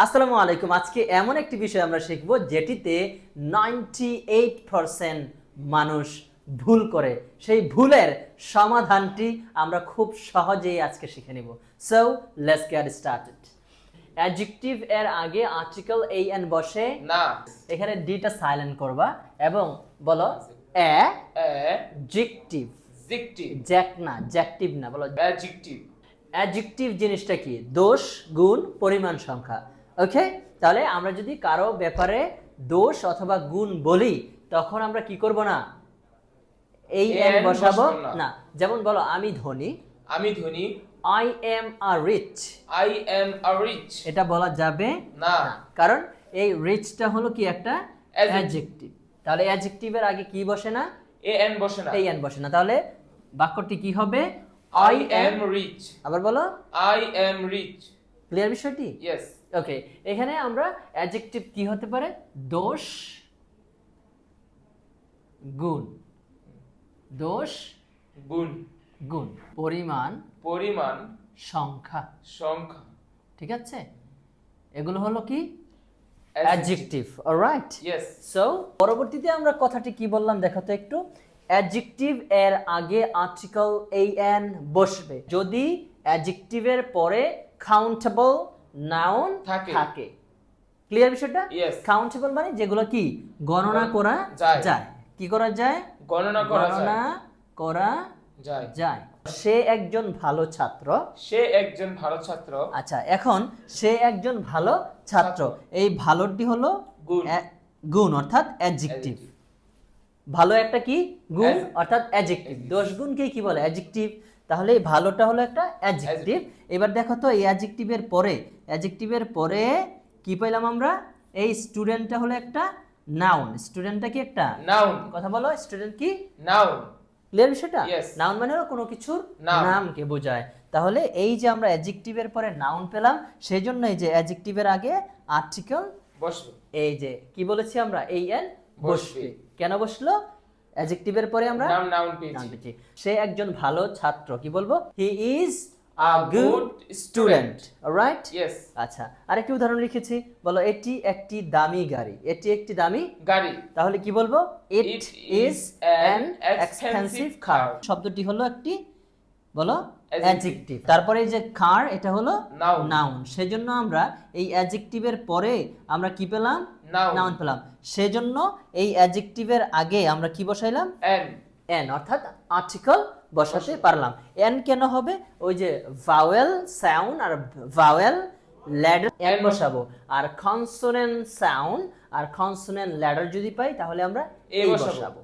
আসসালামু আলাইকুম। আজকে এমন একটি বিষয় আমরা শিখব যেটিতে 98% মানুষ ভুল করে। সেই ভুলের সমাধানটি আমরা খুব সহজেই আজকে শিখে নেব। So let's get started. Adjective এর আগে আর্টিকেল an বসে না, এখানে ডিটা সাইলেন্ট করবা এবং বলো অ্যাডজেক্টিভ। adjective, জ্যাক না, জ্যাকটিভ না, বলো adjective, অ্যাডজেক্টিভ জিনিসটা কি? দোষ, গুণ, পরিমাণ, সংখ্যা। ওকে, তাহলে আমরা যদি কারো ব্যাপারে দোষ অথবা গুণ বলি তখন আমরা কি করব না? এই এন বসাবো না। যেমন বলো আমি ধনী, আমি ধনী, I am a rich, I am a rich, এটা বলা যাবে না, কারণ এই রিচটা হলো কি একটা Adjective. অ্যাডজেক্টিভ। তাহলে অ্যাডজেক্টিভের আগে কি বসে না? an বসে না, এই এন বসে না। তাহলে বাক্যটি কি হবে? I am rich, আবার বলো, I am rich, ক্লিয়ার বিষয়টি? yes, ওকে, এখানে আমরা অ্যাডজেক্টিভ কি হতে পারে? দোষ, গুণ, দোষ, গুণ, গুণ, পরিমাণ, পরিমাণ, সংখ্যা। সংখ্যা, ঠিক আছে, এগুলো হলো কি অ্যাডজেক্টিভ। অলরাইট, yes, সো পরবর্তীতে আমরা কথাটি কি বললাম দেখো তো একটু। অ্যাডজেক্টিভ এর আগে আর্টিকেল an বসবে যদি অ্যাডজেক্টিভের পরে কাউন্টেবল নাউন থাকে। থাকে। ক্লিয়ার বিষয়টা? Yes. কাউন্টেবল মানে যেগুলো কি গণনা করা যায়। যায়। কি করা যায়? গণনা করা গণনা যায়, করা যায়, যায়। সে একজন ভালো ছাত্র। সে একজন ভালো ছাত্র, আচ্ছা, এখন সে একজন ভালো ছাত্র, এই ভালোটি হলো গুণ, গুণ অর্থাৎ অ্যাডজেক্টিভ। ভালো একটা কি গুণ অর্থাৎ অ্যাডজেক্টিভ। দোষ গুণকে কি বলে? অ্যাডজেক্টিভ। তাহলে এই ভালোটা হলো একটা অ্যাডজেক্টিভ। এবার দেখো তো এই অ্যাডজেক্টিভের পরে কি পেলাম আমরা? এই স্টুডেন্টটা হলো একটা নাউন। স্টুডেন্টটা কি একটা noun, কথা বলো, স্টুডেন্ট কি noun, ক্লিয়ার বিষয়টা? Yes. নাউন মানে হলো কোনো কিছুর নাম। নামকে বোঝায়। তাহলে এই যে আমরা অ্যাডজেক্টিভের পরে নাউন পেলাম, সেই জন্য এই যে অ্যাডজেক্টিভের আগে আর্টিকেল বসবে, এই যে কি বলেছি আমরা an বসবে। বসবে। কেন বসলো? অ্যাডজেক্টিভের পরে আমরা নাম noun নাউন পেয়েছি, পেয়েছি। সে একজন ভালো ছাত্র, কি বলবো? He is a A good good student. Alright, yes, আচ্ছা, আরেকটি উদাহরণ লিখেছি, বলো এটি একটি দামি গাড়ি। এটি একটি দামি, গাড়ি, তাহলে কি বলবো? ইট It is is an an expensive expensive car. car. শব্দটি হলো একটি, বলো Adjective. অ্যাডজেক্টিভ। তারপরে এই যে কার, এটা হলো Noun. নাউন। সেজন্য আমরা এই অ্যাডজেক্টিভের পরে আমরা কি পেলাম? Noun. নাউন পেলাম। সেজন্য এই অ্যাডজেক্টিভের আগে আমরা কি বসাইলাম? an, এন অর্থাৎ আর্টিকেল বসাতে পারলাম। এন কেন হবে? ওই যে ভাওয়েল সাউন্ড আর ভাওয়েল ল্যাডার এন বসাবো, আর কনসোনেন্ট সাউন্ড আর কনসোনেন্ট ল্যাডার যদি পাই তাহলে আমরা এ এই বসাবো। বসাবো।